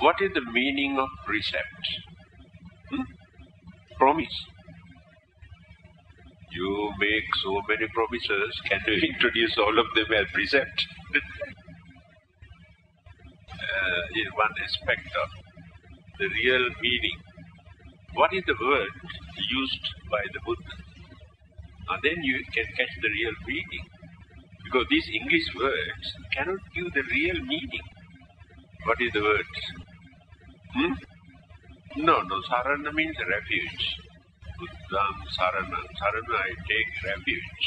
What is the meaning of precept? Promise. You make so many promises, can you introduce all of them as precept? Is one aspect of the real meaning. What is the word used by the Buddha? And then you can catch the real meaning. Because these English words cannot give the real meaning. What is the word? No, sarana means refuge. Buddham sarana. Sarana, I take refuge.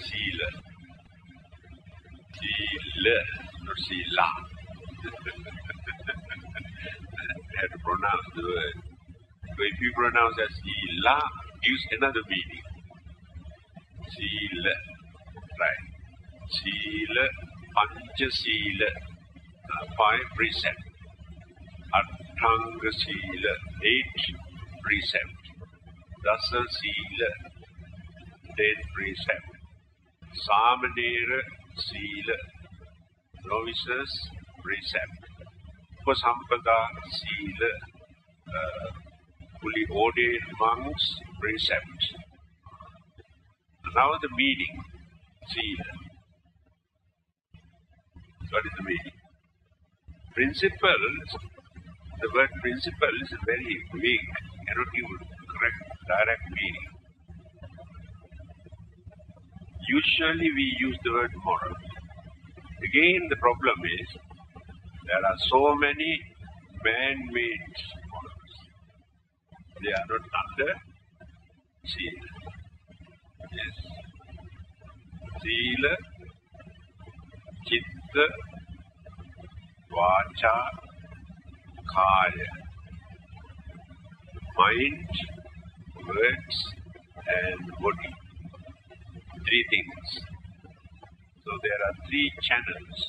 Sila. Sila, not sila. You have to pronounce the word. So if you pronounce as sila, gives another meaning. Sila, right? Sila, pancha sila, 5 precepts. Atthanga sila, 8 precepts. Dasa sila, 10 precepts. Samanera sila, novices precept. Upasampada sila, fully ordained monks precept. Now the meaning, sila. What is the meaning? Principles, the word principle is very vague, cannot give correct, direct meaning. Usually we use the word moral. Again, the problem is, there are so many man-made morals. They are not under sila. Yes. Sila, chitta, vacha, kaya. Mind, words and body. 3 things. So there are 3 channels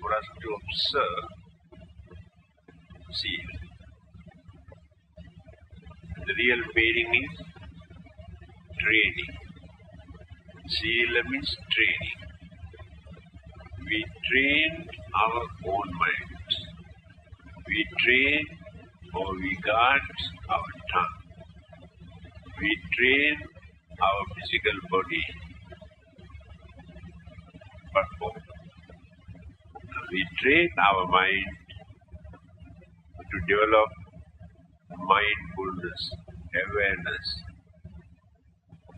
for us to observe sila. The real meaning is training. Sila means training. We train our own minds. We train or we guard our tongue. We train our physical body. But we train our mind to develop mindfulness, awareness,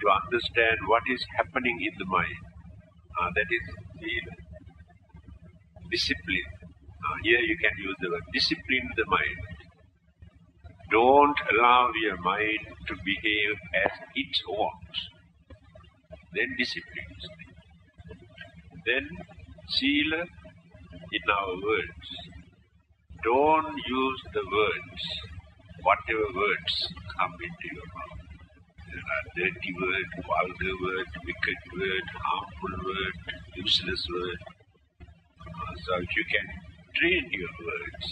to understand what is happening in the mind. That is the discipline. Here you can use the word discipline the mind. Don't allow your mind to behave as it wants. Then discipline is there. Then sila in our words. Don't use the words, whatever words come into your mouth. There are dirty words, vulgar words, wicked words, harmful words, useless words. So if you can train your words,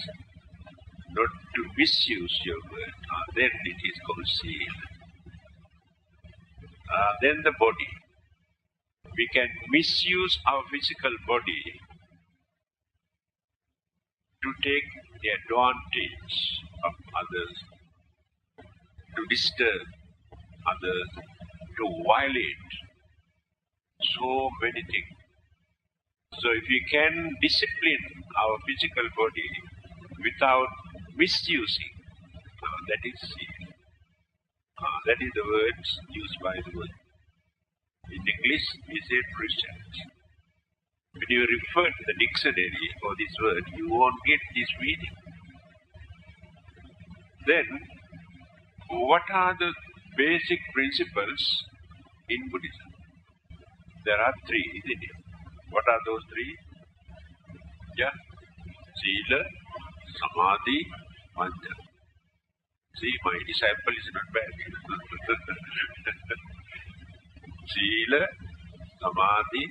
not to misuse your words, then it is called sila. Then the body. We can misuse our physical body to take the advantage of others, to disturb others, to violate so many things. So if we can discipline our physical body without misusing, that is sila. That is the words used by the word. In English, we say precept. When you refer to the dictionary for this word, you won't get this meaning. Then, what are the basic principles in Buddhism? There are 3, isn't it? What are those 3? Yeah. Sila, Samadhi, Panya. See, my disciple is not bad. Sila, Samadhi,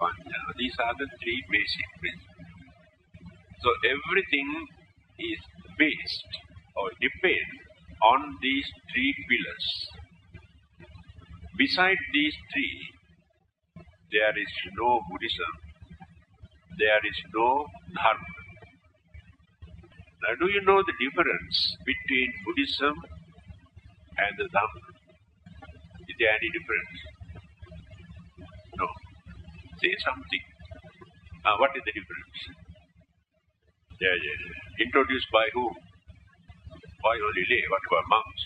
Panya. These are the 3 basic principles. So everything is based or depends on these 3 pillars. Beside these 3, there is no Buddhism, there is no Dharma. Now, do you know the difference between Buddhism and the Dhamma? Is there any difference? No. Say something. What is the difference? Yeah. Introduced by whom? By only lay. What about monks?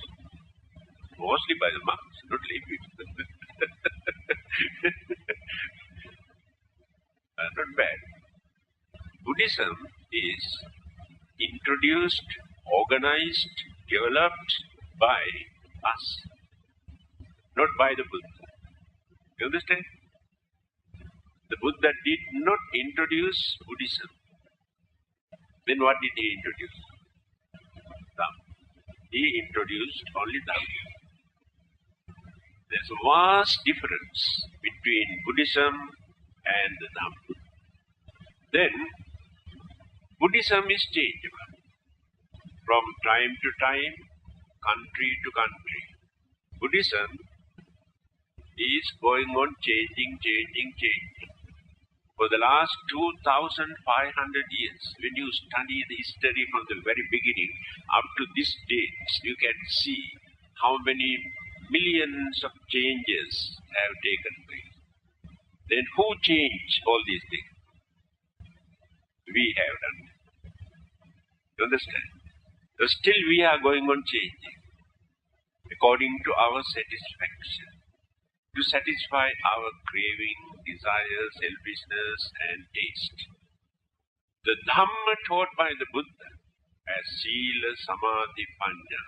Mostly by the monks, not lay people. Not bad. Buddhism is introduced, organized, developed by us, not by the Buddha. You understand? The Buddha did not introduce Buddhism. Then what did he introduce? Dhamma. He introduced only Dhamma. There's a vast difference between Buddhism and the Dhamma. Then, Buddhism is changeable from time to time, country to country. Buddhism is going on changing. For the last 2,500 years, when you study the history from the very beginning up to this date, you can see how many millions of changes have taken place. Then who changed all these things? We have done it. You understand? So still we are going on changing according to our satisfaction, to satisfy our craving, desire, selfishness and taste. The Dhamma taught by the Buddha as Sila, Samadhi, Panya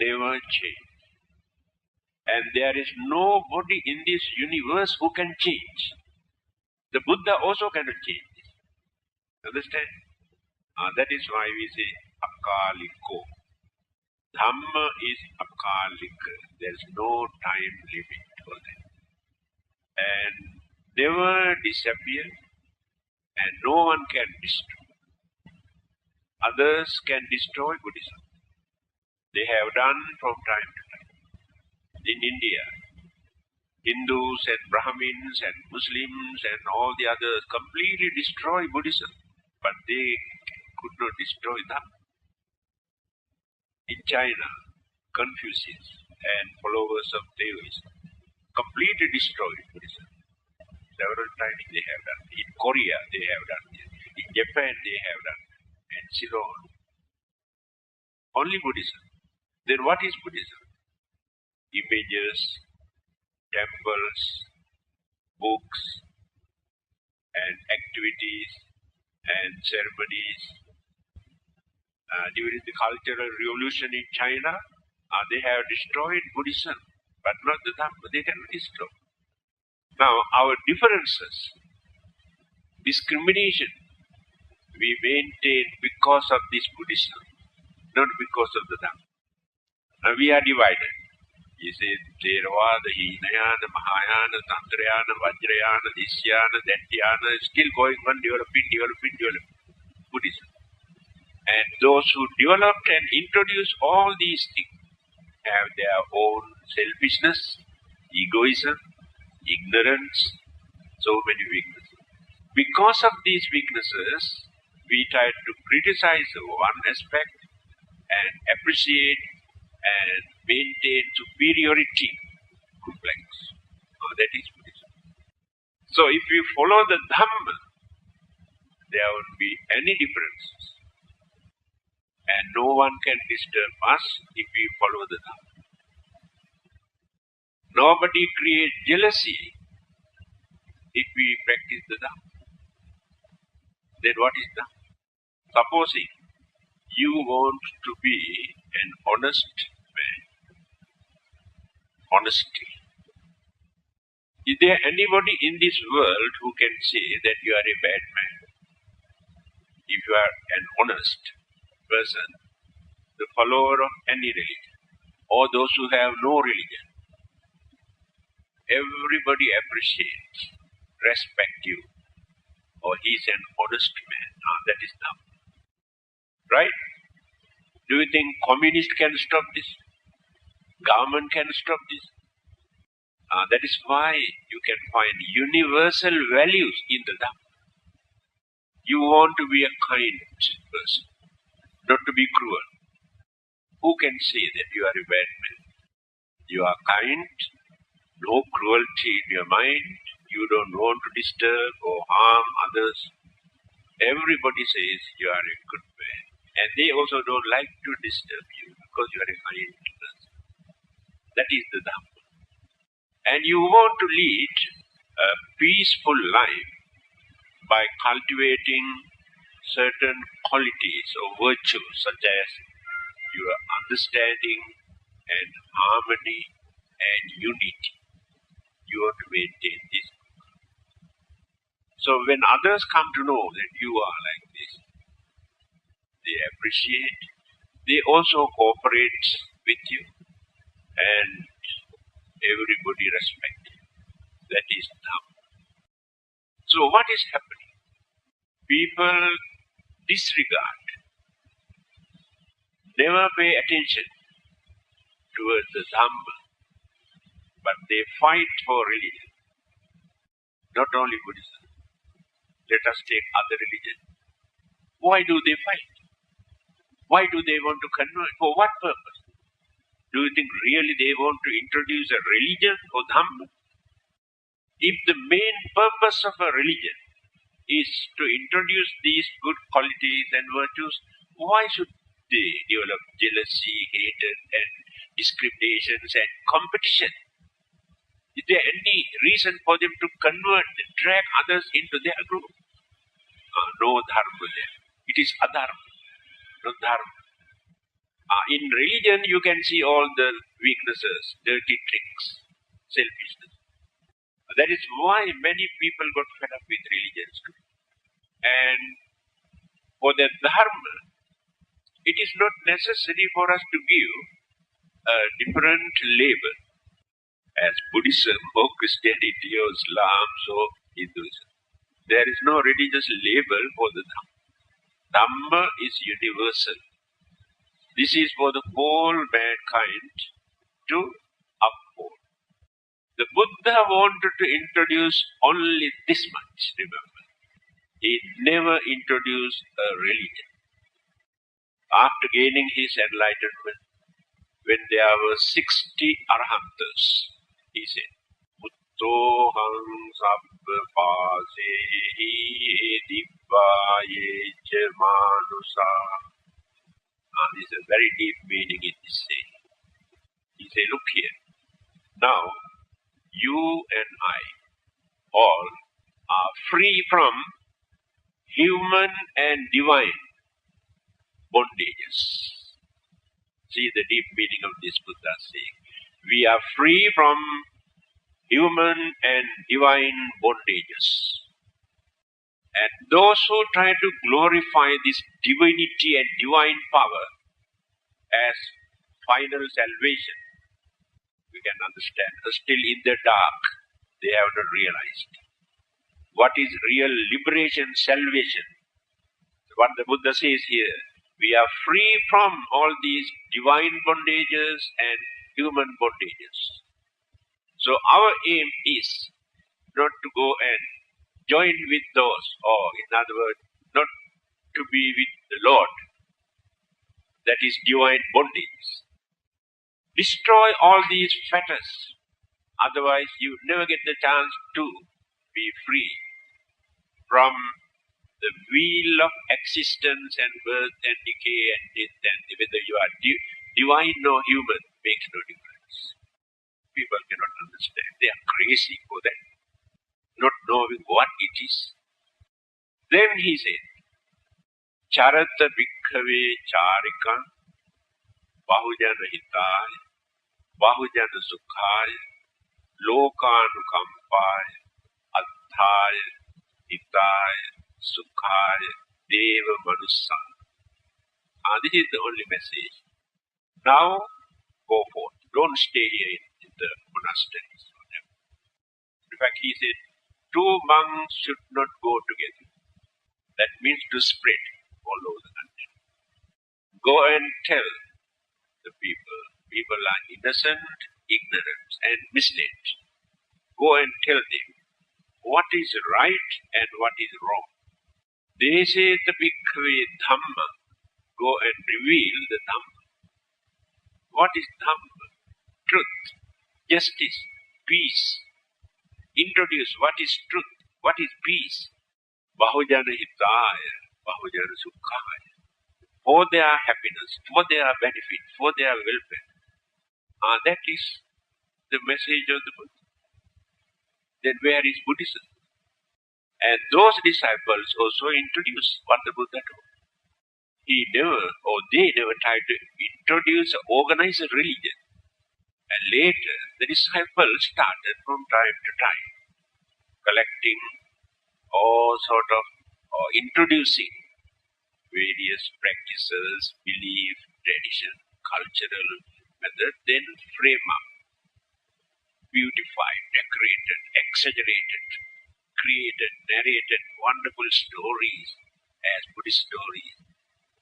never change. And there is nobody in this universe who can change. The Buddha also cannot change. Understand? That is why we say akaliko. Dhamma is akalika. There is no time limit for that. And never disappear, and no one can destroy. Others can destroy Buddhism. They have done from time to time. In India, Hindus and Brahmins and Muslims and all the others completely destroy Buddhism, but they could not destroy Dhamma. In China, Confucius and followers of Taoism completely destroyed Buddhism. Several times they have done. In Korea, they have done this. In Japan, they have done. And Ceylon. Only Buddhism. Then what is Buddhism? Images, temples, books, and activities, and ceremonies. During the Cultural Revolution in China, they have destroyed Buddhism, but not the Dhamma. They cannot destroy. Now, our differences, discrimination, we maintain because of this Buddhism, not because of the Dhamma. Now, we are divided. He says, Theravada, Hinayana, Mahayana, Tantrayana, Vajrayana, Dishyana, Dhyana, still going on developing Buddhism. And those who developed and introduced all these things have their own selfishness, egoism, ignorance, so many weaknesses. Because of these weaknesses, we try to criticize one aspect and appreciate and maintain superiority complex. That is Buddhism. So if we follow the Dhamma, there won't be any differences. And no one can disturb us if we follow the Dhamma. Nobody creates jealousy if we practice the Dhamma. Then what is Dhamma? Supposing you want to be an honest man. Honesty. Is there anybody in this world who can say that you are a bad man? If you are an honest person, the follower of any religion, or those who have no religion, everybody appreciates, respect you, or he is an honest man. That is Dhamma. Right? Do you think communist can stop this? Government can stop this? That is why you can find universal values in the Dhamma. You want to be a kind person. not to be cruel. Who can say that you are a bad man? You are kind, no cruelty in your mind, you don't want to disturb or harm others. Everybody says you are a good man. And they also don't like to disturb you because you are a kind person. That is the Dhamma. And you want to lead a peaceful life by cultivating certain qualities or virtues such as your understanding and harmony and unity. You want to maintain this. So when others come to know that you are like this, they appreciate, they also cooperate with you, and everybody respects. That is Dhamma. So what is happening? People disregard, never pay attention towards the Dhamma, but they fight for religion. Not only Buddhism. Let us take other religions. Why do they fight? Why do they want to convert? For what purpose? Do you think really they want to introduce a religion or Dhamma? If the main purpose of a religion is to introduce these good qualities and virtues, why should they develop jealousy, hatred, and discriminations and competition? Is there any reason for them to convert, drag others into their group? No dharma there. It is adharma, no dharma. In religion, you can see all the weaknesses, dirty tricks, selfishness. That is why many people got fed up with religions too. And for the dharma, it is not necessary for us to give a different label as Buddhism or Christianity or Islam or Hinduism. There is no religious label for the Dhamma. Dhamma is universal. This is for the whole mankind to uphold. The Buddha wanted to introduce only this much, remember. He never introduced a religion. After gaining his enlightenment, when there were 60 arahattas, he said, Muttoham sabbapasehi divvaye cha manusa. This is a very deep meaning in this saying. He said, look here. Now, you and I all are free from human and divine bondages. See the deep meaning of this Buddha saying. We are free from human and divine bondages. And those who try to glorify this divinity and divine power as final salvation, we can understand, are still in the dark. They have not realized. What is real liberation, salvation? What the Buddha says here, we are free from all these divine bondages and human bondages. So our aim is not to go and join with those, or in other words, not to be with the Lord. That is divine bondage. Destroy all these fetters. Otherwise, you never get the chance to be free from the wheel of existence and birth and decay and death, and whether you are divine or human makes no difference. People cannot understand. They are crazy for that, not knowing what it is. Then he said, Charata bhikkhave charika bahujana hitaya bahujana sukhaya lokanukampaya atthaya hitaya sukhaya deva manussa. This is the only message. Now go forth. Don't stay here in the monasteries. In fact, he said, two monks should not go together. That means to spread all over the country. Go and tell the people. People are innocent, ignorant, and misled. Go and tell them what is right and what is wrong. They say the bhikkhave dhamma go and reveal the Dhamma. What is Dhamma? Truth, justice, peace. Introduce what is truth, what is peace. Bahujana hitaya, bahujana sukhaya. For their happiness, for their benefit, for their welfare. That is the message of the Buddha. Then where is Buddhism? And those disciples also introduce what the Buddha told. They never tried to introduce an organized religion. And later, the disciples started from time to time, collecting all sort of, or introducing various practices, belief, tradition, cultural method, then frame up, beautified, decorated, exaggerated, created, narrated wonderful stories as Buddhist stories.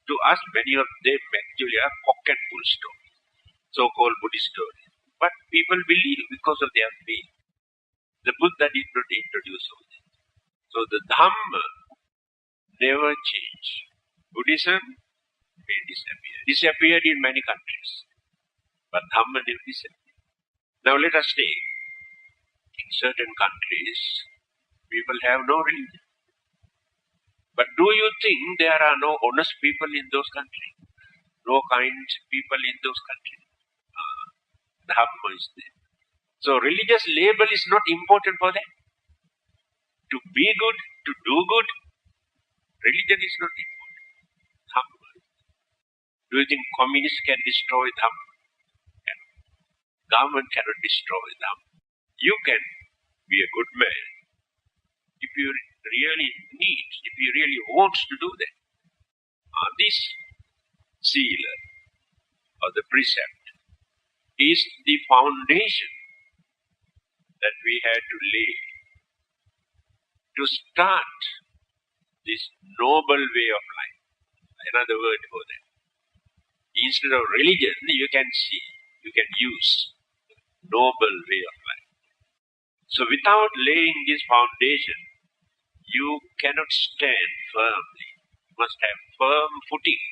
To us, many of them actually are cock and bull stories, so-called Buddhist stories. But people believe because of their faith. The Buddha did not introduce all this. So the Dhamma never changed. Buddhism may disappeared in many countries. But Dhamma never disappeared. Now let us take, in certain countries, people have no religion. But do you think there are no honest people in those countries? No kind people in those countries? Dhamma is there. So religious label is not important for them. To be good, to do good, religion is not important. Dhamma. Do you think communists can destroy Dhamma? Government cannot destroy Dhamma. You can be a good man if you really need, if you really want to do that. This sila or the precept is the foundation that we had to lay to start this noble way of life. Another word for that. Instead of religion, you can use noble way of life. So without laying this foundation, you cannot stand firmly. You must have firm footing.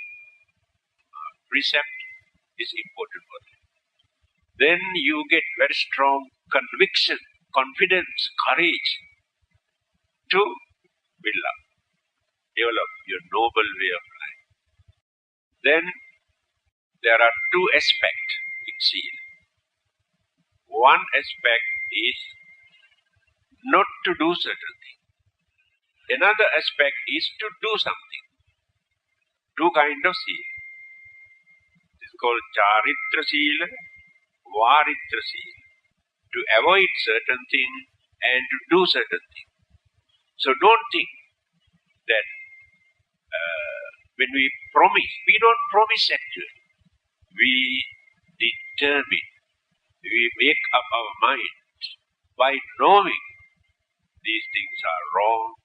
Precept is important for that. Then you get very strong conviction, confidence, courage to develop your noble way of life. Then there are two aspects in sila. One aspect is not to do certain things. Another aspect is to do something. Two kinds of sila. It's called charitra sila, varitra sila. To avoid certain things and to do certain things. So don't think that when we promise, we don't promise actually. We determine, we make up our mind by knowing these things are wrong,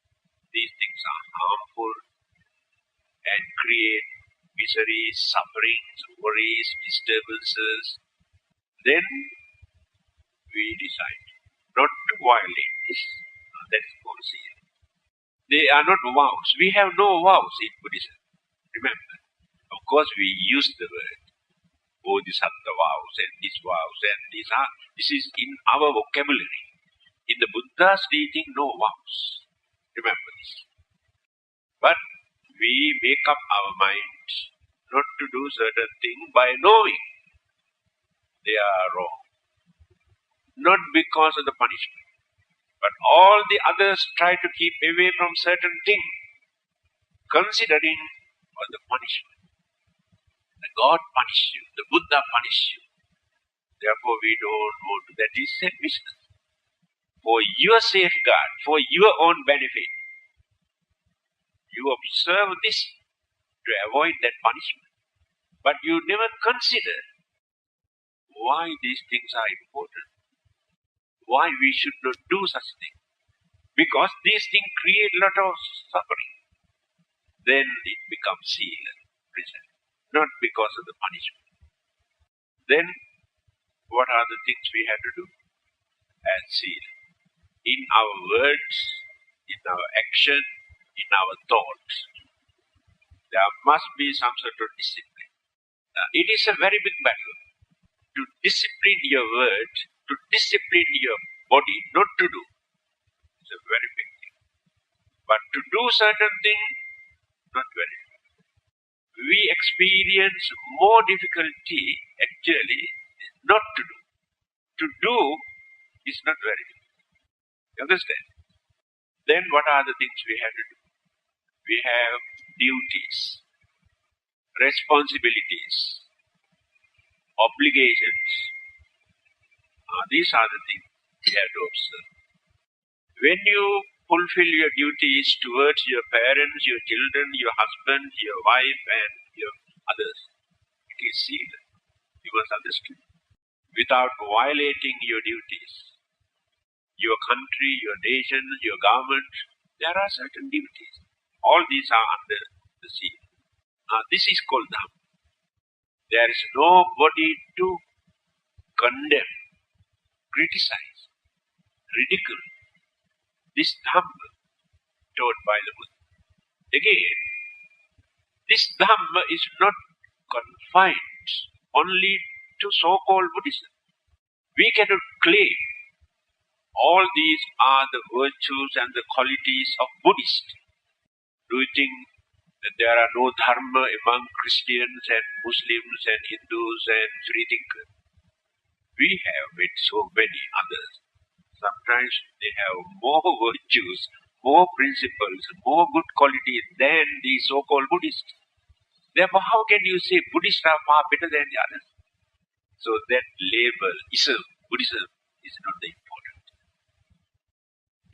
these things are harmful, and create misery, sufferings, worries, disturbances. Then we decide not to violate this. That is called sila. They are not vows. We have no vows in Buddhism. Remember, of course we use the word bodhisattva vows and these vows and these are. This is in our vocabulary. In the Buddha's teaching, no vows. Remember this. But we make up our mind not to do certain things by knowing they are wrong. Not because of the punishment. But all the others try to keep away from certain things, considering the punishment. The God punishes you, the Buddha punishes you. Therefore we don't want to. That is selfishness. For your safeguard, for your own benefit, you observe this to avoid that punishment. But you never consider why these things are important. Why we should not do such things. Because these things create a lot of suffering. Then it becomes sila, precept, not because of the punishment. Then, what are the things we have to do as sila? In our words, in our action, in our thoughts. There must be some sort of discipline. It is a very big battle to discipline your word, to discipline your body, not to do. It's a very big thing. But to do certain thing, not very. We experience more difficulty actually not to do. To do is not very difficult. You understand? Then what are the things we have to do? We have duties, responsibilities, obligations. These are the things we have to observe. When you fulfill your duties towards your parents, your children, your husband, your wife and your others, it is seen. You must understand. Without violating your duties, your country, your nation, your government, there are certain duties. All these are under the sea. This is called Dhamma. There is nobody to condemn, criticize, ridicule. This Dhamma taught by the Buddha. Again, this Dhamma is not confined only to so-called Buddhism. We cannot claim all these are the virtues and the qualities of Buddhists. Do you think that there are no Dharma among Christians and Muslims and Hindus and freethinkers? We have with so many others. Sometimes they have more virtues, more principles, more good qualities than the so-called Buddhists. Therefore, how can you say Buddhists are far better than the others? So that label, Buddhism, is not the important.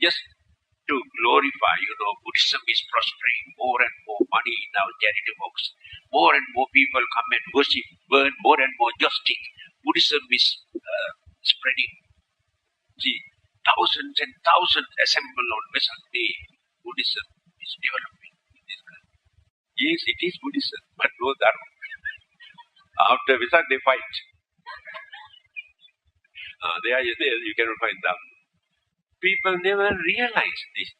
Just to glorify, Buddhism is prospering, more and more money in our charity box, more and more people come and worship, burn more and more justice. Buddhism is spreading. See, thousands and thousands assemble on Vesak Day. Buddhism is developing in this country. Yes, it is Buddhism, but no Dharma. After Vesak they fight. You cannot find Dharma. People never realize this.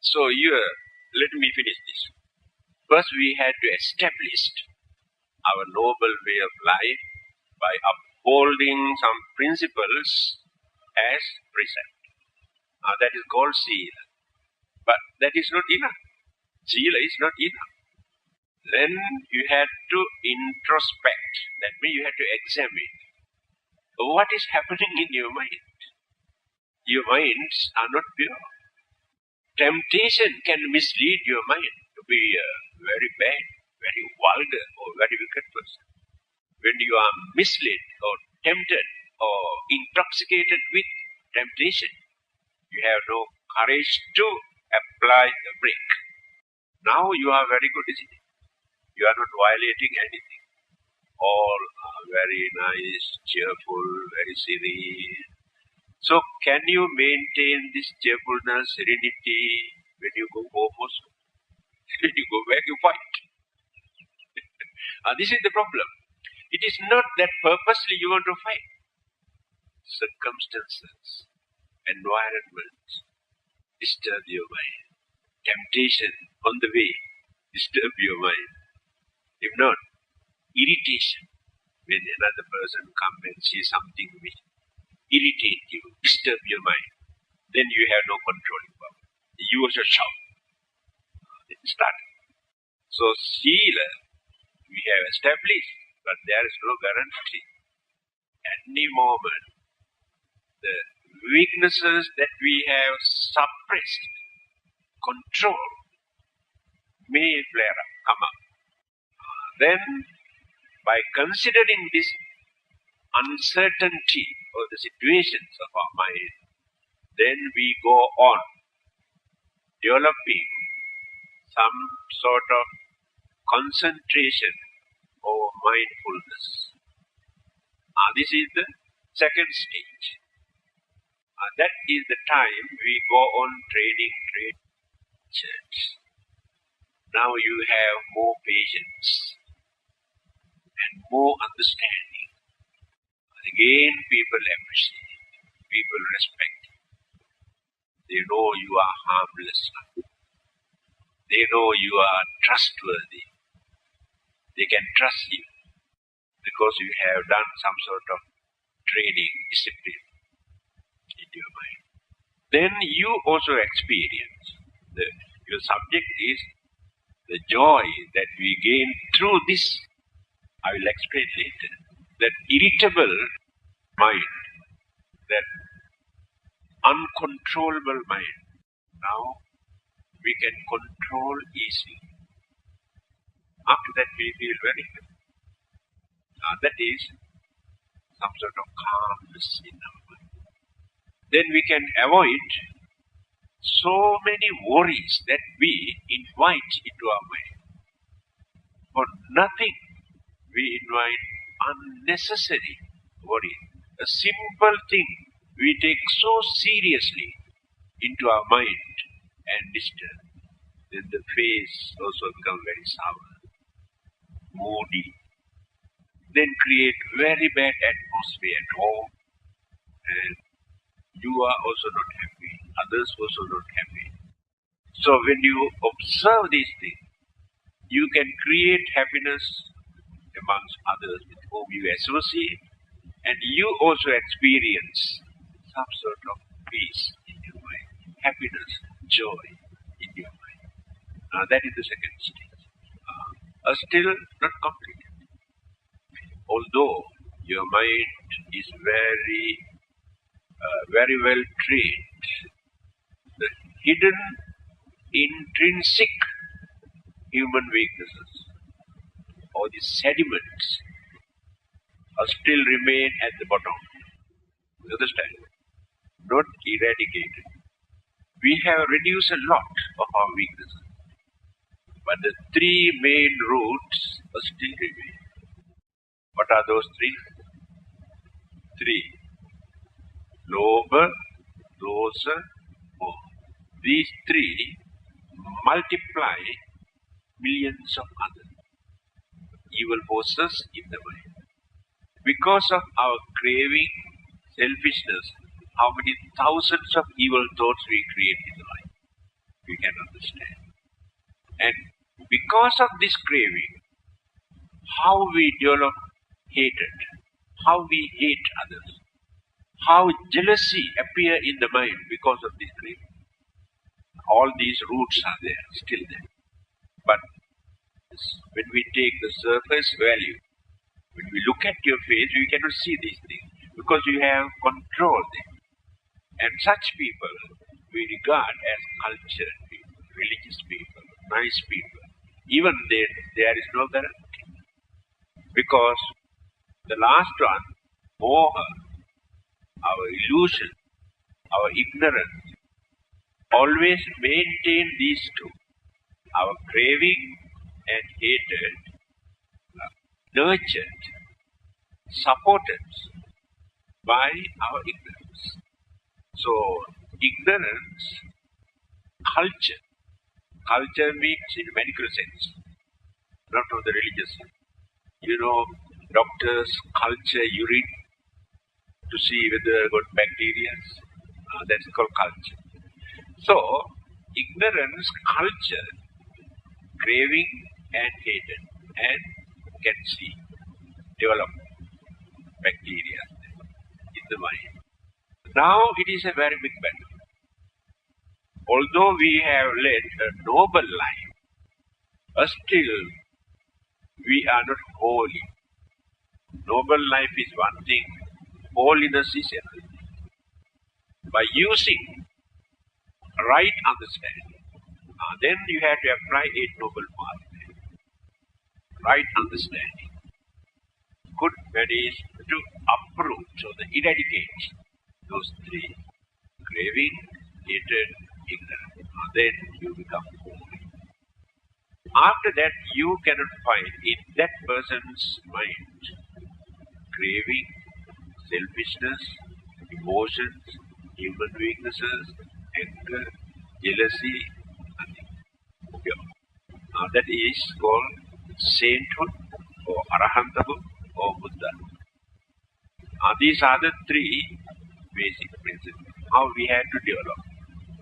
So let me finish this. First we had to establish our noble way of life by upholding some principles as precept. That is called Sila. But that is not enough. Sila is not enough. Then you had to introspect. That means you had to examine what is happening in your mind. Your minds are not pure. Temptation can mislead your mind to be a very bad, very vulgar or very wicked person. When you are misled or tempted or intoxicated with temptation, you have no courage to apply the brake. Now you are very good, isn't it? You are not violating anything. All are very nice, cheerful, very serene. So can you maintain this cheerfulness, serenity when you go home also? When you go back, you fight. This is the problem. It is not that purposely you want to fight. Circumstances, environment, disturb your mind. Temptation on the way, disturb your mind. If not, irritation. When another person comes and says something which irritate you, disturb your mind, then you have no controlling power. You also shout. It started. So Sila, we have established, but there is no guarantee. Any moment, the weaknesses that we have suppressed, control, may flare up, come up. Then, by considering this uncertainty of the situations of our mind, then we go on developing some sort of concentration or mindfulness. This is the second stage. That is the time we go on training church. Now you have more patience and more understanding. Again, people appreciate, people respect. They know you are harmless. They know you are trustworthy. They can trust you because you have done some sort of training, discipline in your mind. Then you also experience, your subject is the joy that we gain through this. I will explain later. That irritable mind, that uncontrollable mind, now we can control easily. After that we feel very good. That is some sort of calmness in our mind. Then we can avoid so many worries that we invite into our mind. For nothing we invite unnecessary worry. A simple thing we take so seriously into our mind and disturb. Then the face also becomes very sour, moody. Then create very bad atmosphere at home, and you are also not happy, others also not happy. So when you observe these things, you can create happiness amongst others with whom you associate, and you also experience some sort of peace in your mind, happiness, joy in your mind. That is the second stage. Still not complete. Although your mind is very well trained, the hidden intrinsic human weaknesses or the sediments still remain at the bottom. You understand? Not eradicated. We have reduced a lot of our weaknesses, but the three main roots still remain. What are those three? Three. Lobha, dosa, moha. These three multiply millions of other evil forces in the mind. Because of our craving, selfishness, how many thousands of evil thoughts we create in the mind, we can understand. And because of this craving, how we develop hatred, how we hate others, how jealousy appear in the mind because of this craving. All these roots are there, still there. But when we take the surface value, when we look at your face, we cannot see these things because you have controlled them. And such people we regard as cultured people, religious people, nice people. Even then, there is no guarantee. Because the last one, moha, our illusion, our ignorance, always maintain these two. Our craving and hatred, nurtured, supported by our ignorance. So, ignorance, culture. Culture means in medical sense, not from the religious sense. You know, doctors culture urine to see whether got bacteria. That's called culture. So, ignorance, culture, craving and hatred, and can see, develop bacteria in the mind. Now it is a very big battle. Although we have led a noble life, still we are not holy. Noble life is one thing, holiness is another. By using right understanding, then you have to apply Eight Noble Paths. Right understanding. Good that is to uproot, so the eradicate those three: craving, hatred, ignorance. Then you become holy. After that, you cannot find in that person's mind craving, selfishness, emotions, human weaknesses, anger, jealousy, nothing. Pure. That is called sainthood or arahanthood or Buddha. These are the three basic principles, how we have to develop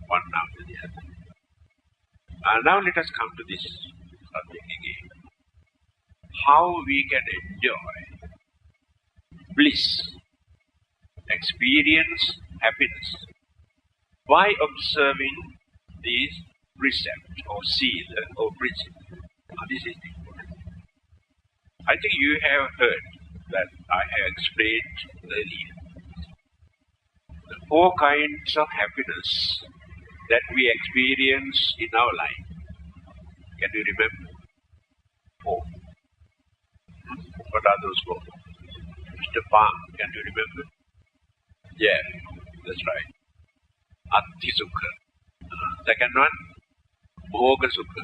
one after the other. Now let us come to this subject again. how we can enjoy bliss, experience happiness by observing these precepts or sila or principles. This is important. I think you have heard that I have explained earlier. The four kinds of happiness that we experience in our life. Can you remember? Four. What are those four? Mr. Palm, can you remember? Yeah, that's right. Atti Sukha. Second one, Bhoga Sukha.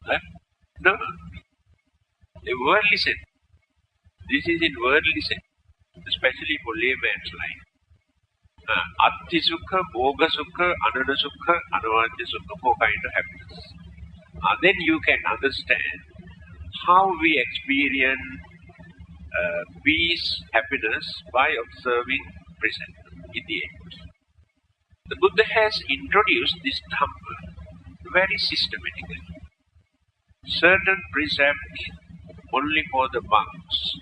Huh? No. A worldly sense. This is in worldly sense, especially for layman's life. Atti Sukha, Bhoga Sukha, Ananda Sukha, Anavajya Sukha, four kinds of happiness. Then you can understand how we experience peace, happiness by observing present in the end. The Buddha has introduced this Dhamma very systematically. Certain precepts only for the monks,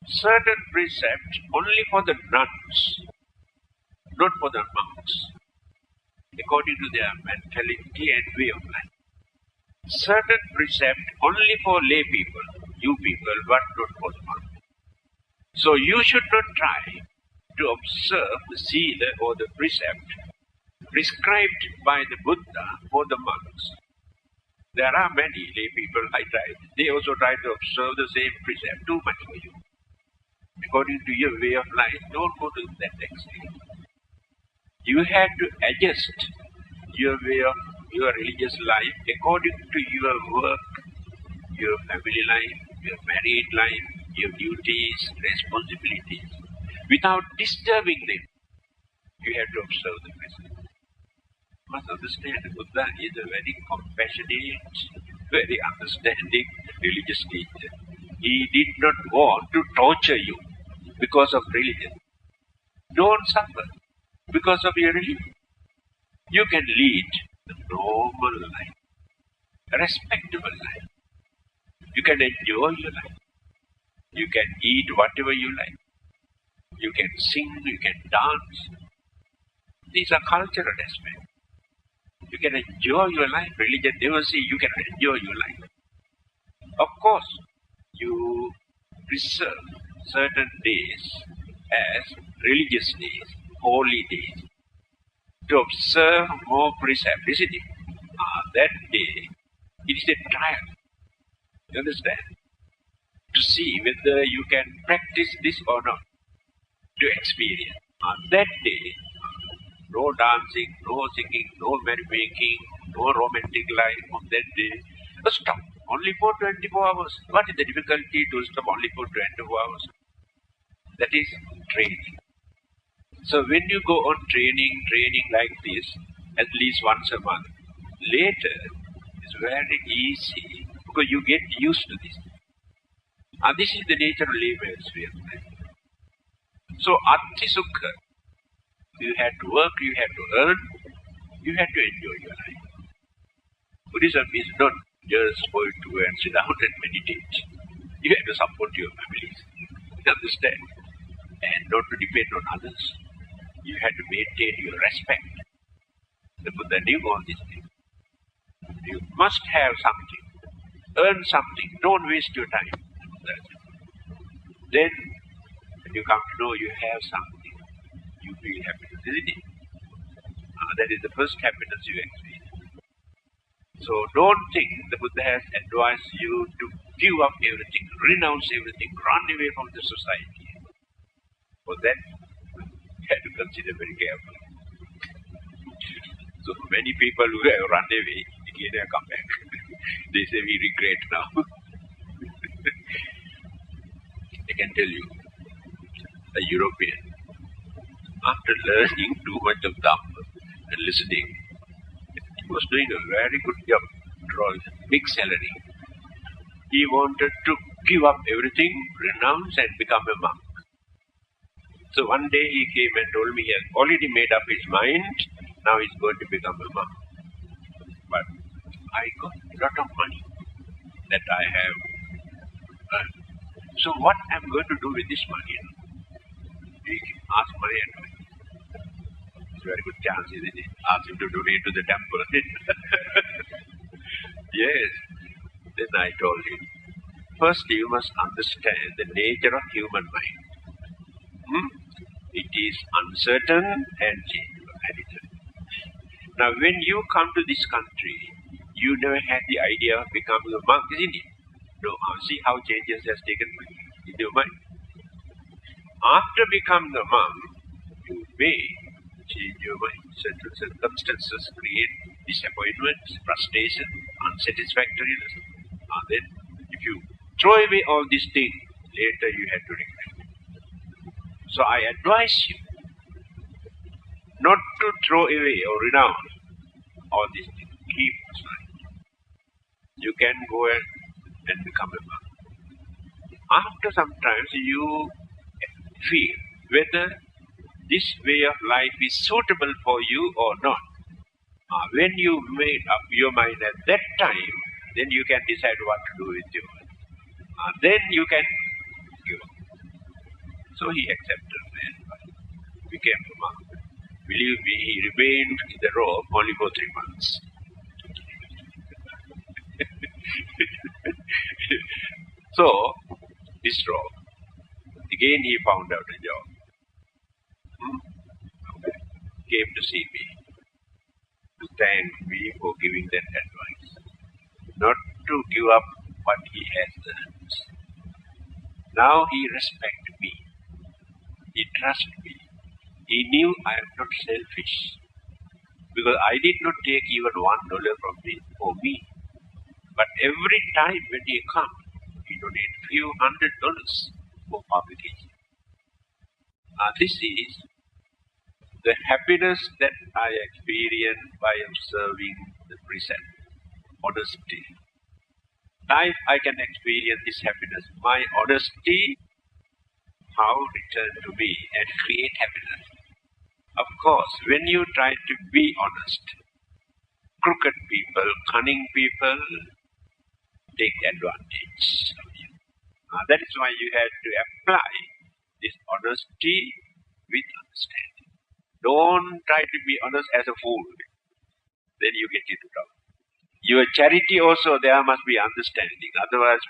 certain precepts only for the nuns, not for the monks, according to their mentality and way of life. Certain precepts only for lay people, you people, but not for the monks. So you should not try to observe the sila or the precept prescribed by the Buddha for the monks. There are many lay people I tried. They also try to observe the same precept, too much for you. According to your way of life, don't go to that extreme. You have to adjust your way of your religious life according to your work, your family life, your married life, your duties, responsibilities. Without disturbing them, you have to observe the precept. You must understand, Buddha is a very compassionate, very understanding religious teacher. He did not want to torture you because of religion. Don't suffer because of your religion. You can lead a normal life, a respectable life. You can enjoy your life. You can eat whatever you like. You can sing, you can dance. These are cultural aspects. You can enjoy your life. Religion never say you can enjoy your life. Of course, you preserve certain days as religious days, holy days, to observe more precept, isn't it? That day, it is a trial. You understand? To see whether you can practice this or not, to experience. That day, no dancing, no singing, no merrymaking, no romantic life on that day. Stop. Only for 24 hours. What is the difficulty to stop only for 24 hours? That is training. So when you go on training like this, at least once a month, later it's very easy because you get used to this. And this is the nature of layman's way of life. So Atti Sukha, you have to work, you have to earn, you have to enjoy your life. Buddhism is not just for you to go and sit down and meditate. You have to support your families, understand, and not to depend on others. You have to maintain your respect. The Buddha knew all these things. You must have something, earn something, don't waste your time. Then, when you come to know you have something, you feel happiness, isn't it? That is the first happiness you experience. So don't think the Buddha has advised you to give up everything, renounce everything, run away from the society. For that, you have to consider very carefully. So many people who have run away, again they come back. They say, we regret now. I can tell you, a European, after learning too much of Dhamma and listening, he was doing a very good job, drawing a big salary. He wanted to give up everything, renounce and become a monk. So one day he came and told me he has already made up his mind, now he's going to become a monk. But I got a lot of money that I have So what I'm going to do with this money? He asked my advice. It's a very good chance, isn't it? Ask him to donate to the temple. Yes. Then I told him, first you must understand the nature of human mind. It is uncertain and changeable. Now when you come to this country, you never had the idea of becoming a monk, isn't it? No, see how changes has taken place in your mind. After becoming a monk, you may change your mind. Certain circumstances create disappointments, frustration, unsatisfactoriness. And then, if you throw away all these things, later you have to regret. So I advise you not to throw away or renounce all these things. Keep aside. You can go and become a monk. After some time, you feel whether this way of life is suitable for you or not. When you made up your mind at that time, then you can decide what to do with your mind. Then you can give up. So he accepted and became a monk. Believe me, he remained in the robe only for 3 months. So, this robe, again he found out a job. Came to see me, to thank me for giving that advice. Not to give up what he has learned. Now he respects me. He trusts me. He knew I am not selfish. Because I did not take even $1 from him for me. But every time when he comes, he donates few $100 for publication. This is the happiness that I experience by observing the precept, honesty. Life I can experience this happiness. My honesty, how return to me and create happiness. Of course, when you try to be honest, crooked people, cunning people take advantage of you. That is why you have to apply this honesty with understanding. Don't try to be honest as a fool. Then you get into trouble. Your charity also, there must be understanding. Otherwise,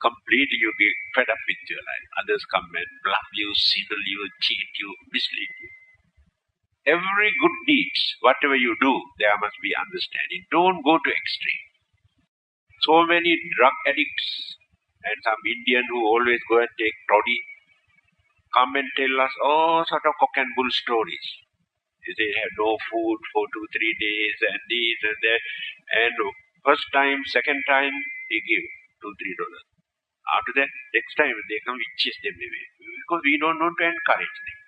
completely you get fed up with your life. Others come and bluff you, swindle you, cheat you, mislead you. Every good deeds, whatever you do, there must be understanding. Don't go to extreme. So many drug addicts and some Indian who always go and take toddy come and tell us all sort of cock and bull stories. They have no food for 2-3 days and this and that. And first time, second time, they give $2-3. After that, next time they come, we chase them away. Because we don't want to encourage them.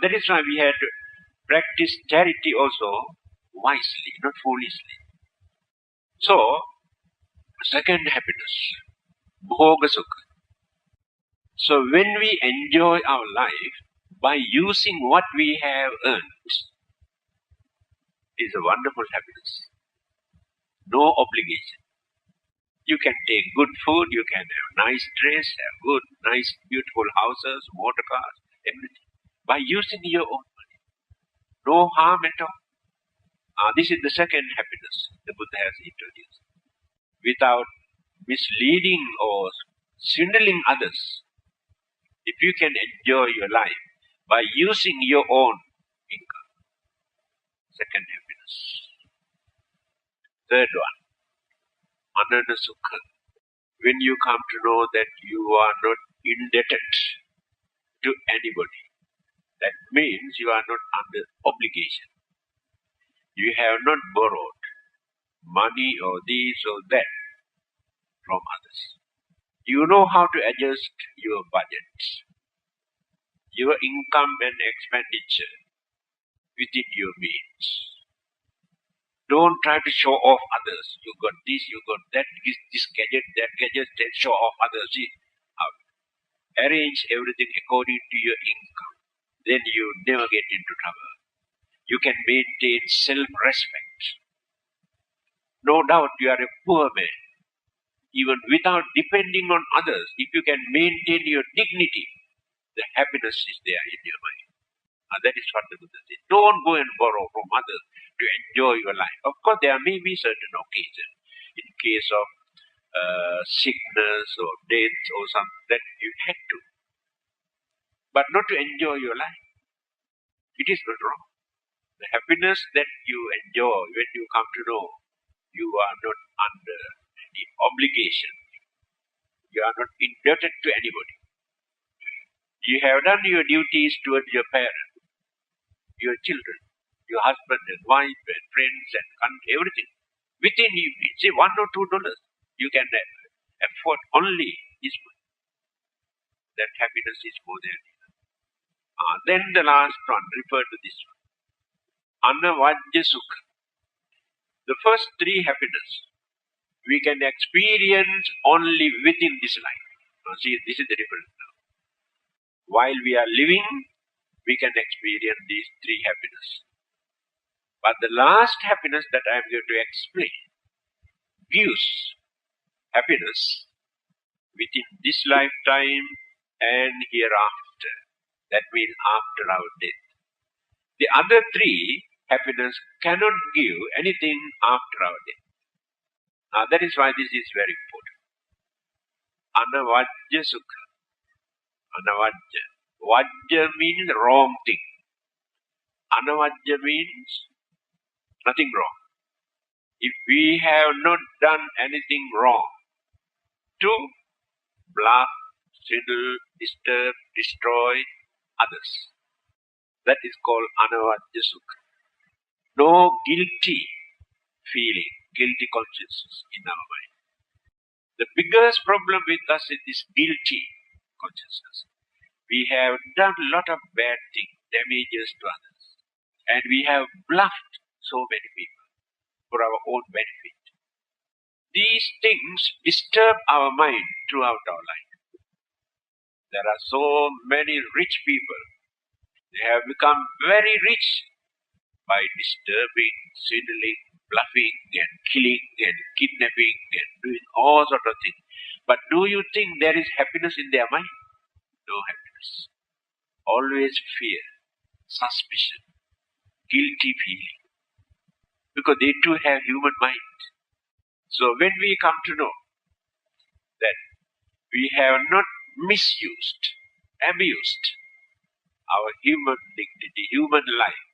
That is why we had to practice charity also wisely, not foolishly. So, second happiness, bhoga sukha. So when we enjoy our life by using what we have earned, is a wonderful happiness. No obligation. You can take good food, you can have nice dress, have good, nice, beautiful houses, motor cars, everything. By using your own money. No harm at all. This is the second happiness the Buddha has introduced. Without misleading or swindling others, if you can enjoy your life by using your own income, second happiness. Third one, ananda sukha. When you come to know that you are not indebted to anybody, that means you are not under obligation. You have not borrowed money or this or that from others. You know how to adjust your budget, your income and expenditure within your means. Don't try to show off others. You got this, you got that, this gadget, that gadget, then show off others. Arrange everything according to your income. Then you never get into trouble. You can maintain self-respect. No doubt you are a poor man. even without depending on others, if you can maintain your dignity, the happiness is there in your mind. That is what the Buddha says. Don't go and borrow from others to enjoy your life. Of course, there may be certain occasions, in case of sickness or death or something, that you had to. But not to enjoy your life. It is not wrong. The happiness that you enjoy when you come to know you are not under any obligation. You are not indebted to anybody. You have done your duties towards your parents, your children, your husband and wife and friends and country, everything. Within you, say $1 or $2, you can afford only this one. That happiness is more than enough. Then the last one, refer to this one. Anavajya sukha. The first three happiness we can experience only within this life. Now see, this is the difference now. While we are living, we can experience these three happiness. But the last happiness that I am going to explain gives happiness within this lifetime and hereafter. That means after our death. The other three happiness cannot give anything after our death. Now that is why this is very important. Anavajya sukha. Anavajya. Vajya means wrong thing. Anavajya means nothing wrong. If we have not done anything wrong to bluff, swindle, disturb, destroy others, that is called anavajya sukha. No guilty feeling, guilty consciousness in our mind. The biggest problem with us is this guilty consciousness. We have done a lot of bad things, damages to others, and we have bluffed so many people for our own benefit. These things disturb our mind throughout our life. There are so many rich people. They have become very rich by disturbing, swindling, bluffing and killing and kidnapping and doing all sorts of things. But do you think there is happiness in their mind? No happiness. Always fear, suspicion, guilty feeling. Because they too have human mind. So when we come to know that we have not misused, abused our human dignity, human life,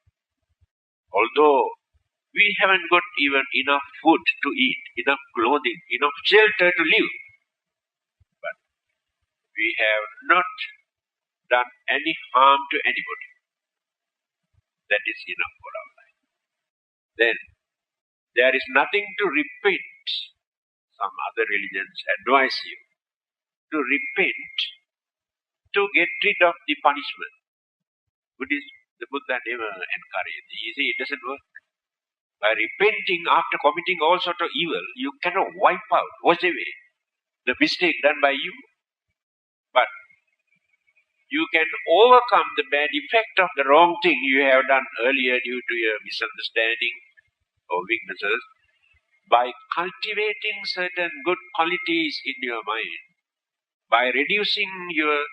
although we haven't got even enough food to eat, enough clothing, enough shelter to live, but we have not done any harm to anybody. That is enough for our life. Then there is nothing to repent. Some other religions advise you to repent to get rid of the punishment. The Buddha never encouraged. You see, it doesn't work. By repenting after committing all sort of evil, you cannot wipe out, wash away the mistake done by you. But you can overcome the bad effect of the wrong thing you have done earlier due to your misunderstanding or weaknesses by cultivating certain good qualities in your mind, by reducing your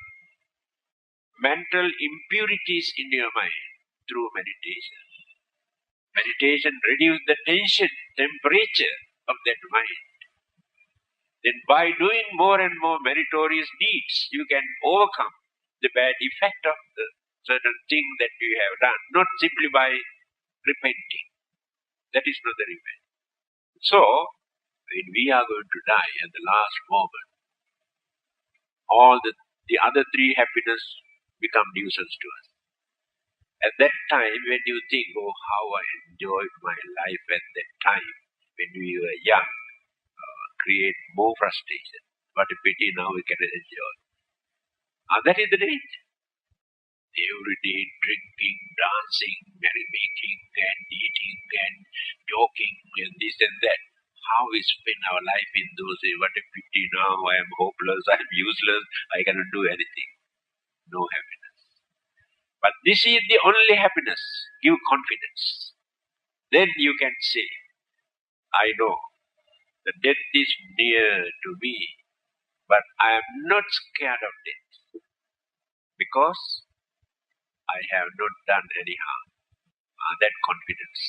mental impurities in your mind through meditation. Meditation reduces the tension, temperature of that mind. Then by doing more and more meritorious deeds, you can overcome the bad effect of the certain thing that you have done, not simply by repenting. That is not the repent. So, when we are going to die at the last moment, all the other three happiness become nuisance to us. At that time, when you think, oh, how I enjoyed my life at that time, when we were young, create more frustration. What a pity now we cannot enjoy. That is the danger. Every day drinking, dancing, merrymaking and eating and joking and this and that. How we spend our life in those days. What a pity now I am hopeless, I am useless, I cannot do anything. No happiness. But this is the only happiness. Give confidence. Then you can say, I know The death is near to me, but I am not scared of death because I have not done any harm. That confidence.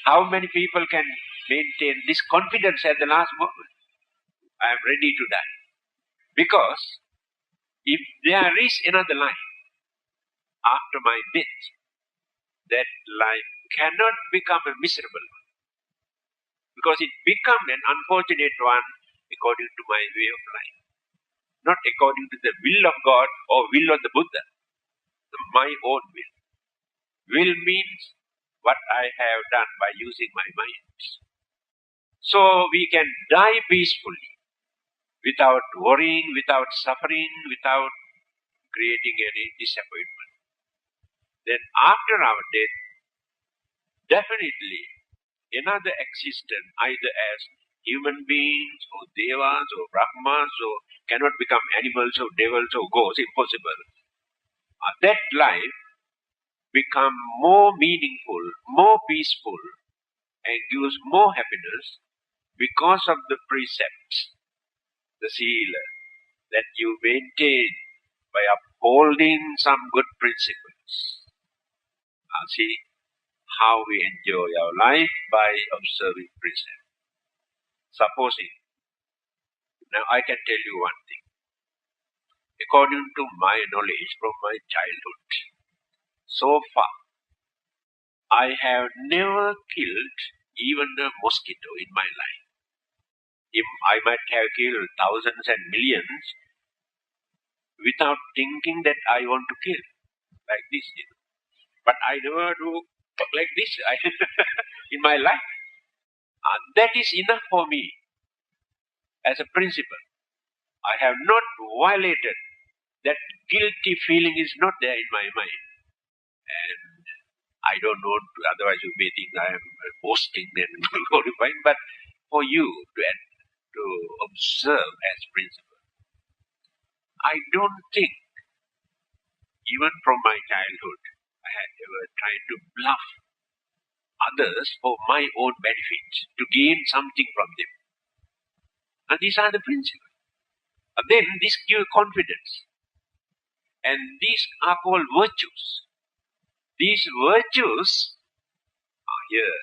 How many people can maintain this confidence at the last moment? I am ready to die. Because if there is another life after my death, that life cannot become a miserable one. Because it becomes an unfortunate one according to my way of life. Not according to the will of God or will of the Buddha. My own will. Will means what I have done by using my mind. So we can die peacefully, without worrying, without suffering, without creating any disappointment. Then after our death, definitely another existence, either as human beings or devas or brahmas, or cannot become animals or devils or ghosts, impossible. That life become more meaningful, more peaceful, and gives more happiness because of the precepts, the sila, that you maintain by upholding some good principles. See how we enjoy our life by observing precepts. Supposing, now I can tell you one thing. According to my knowledge from my childhood, so far, I have never killed even a mosquito in my life. If I might have killed thousands and millions without thinking that I want to kill, like this, But I never do like this in my life. That is enough for me as a principle. I have not violated. That guilty feeling is not there in my mind. And I don't know, otherwise you may think I am boasting and glorifying, but for you to observe as principle. I don't think, even from my childhood, I had ever tried to bluff others for my own benefit, to gain something from them. And these are the principles. Then this gives confidence. And these are called virtues. These virtues are here.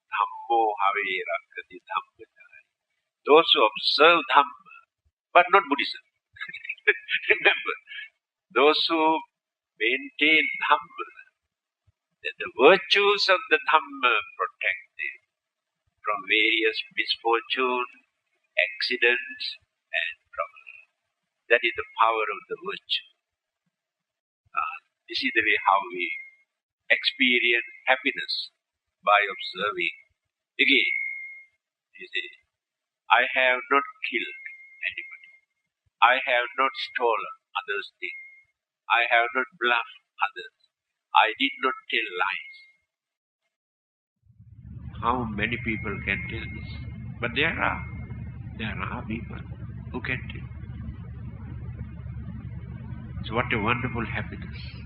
Dhammo have rakkati dhamma. Those who observe Dhamma, but not Buddhism. Remember, those who maintain Dhamma, that the virtues of the Dhamma protect them from various misfortune, accidents, and trouble. That is the power of the virtue. This is the way how we experience happiness, by observing. Again, you see, I have not killed anybody. I have not stolen others' things. I have not bluffed others. I did not tell lies. How many people can tell this? But there are people who can tell. So what a wonderful happiness.